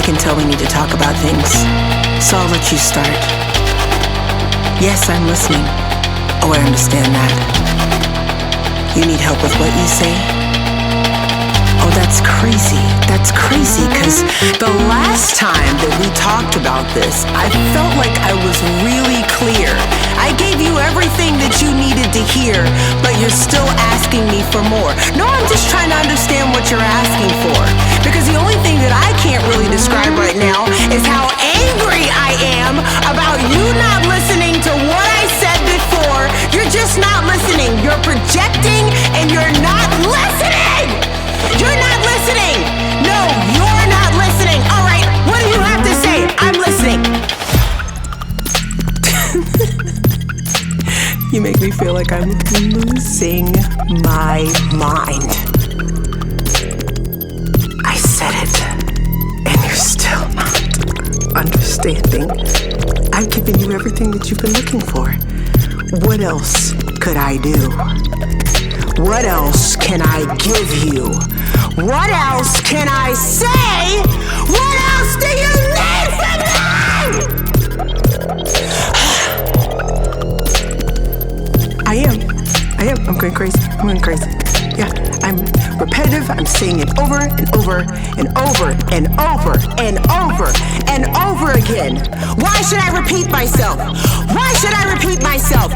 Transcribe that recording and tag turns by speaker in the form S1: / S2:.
S1: I can tell we need to talk about things, so I'll let you start. Yes, I'm listening. Oh, I understand that. You need help with what you say? Oh, that's crazy. That's crazy, because the last time that we talked about this, I felt like I was really clear. I gave you everything that you needed to hear, but you're still asking me for more. No, I'm just trying to understand what you're asking for, because the only thing that I can't really describe right now is how angry I am about you not listening to what I said before. You're just not listening. You're projecting and you're not listening. You're not listening! No, you're not listening! Alright, what do you have to say? I'm listening! You make me feel like I'm losing my mind. I said it, and you're still not understanding. I've given you everything that you've been looking for. What else could I do? What else can I give you? What else can I say? What else do you need from me? I am. I'm going crazy. Yeah, I'm repetitive. I'm saying it over and over and over and over and over and over again. Why should I repeat myself? Why should I repeat myself?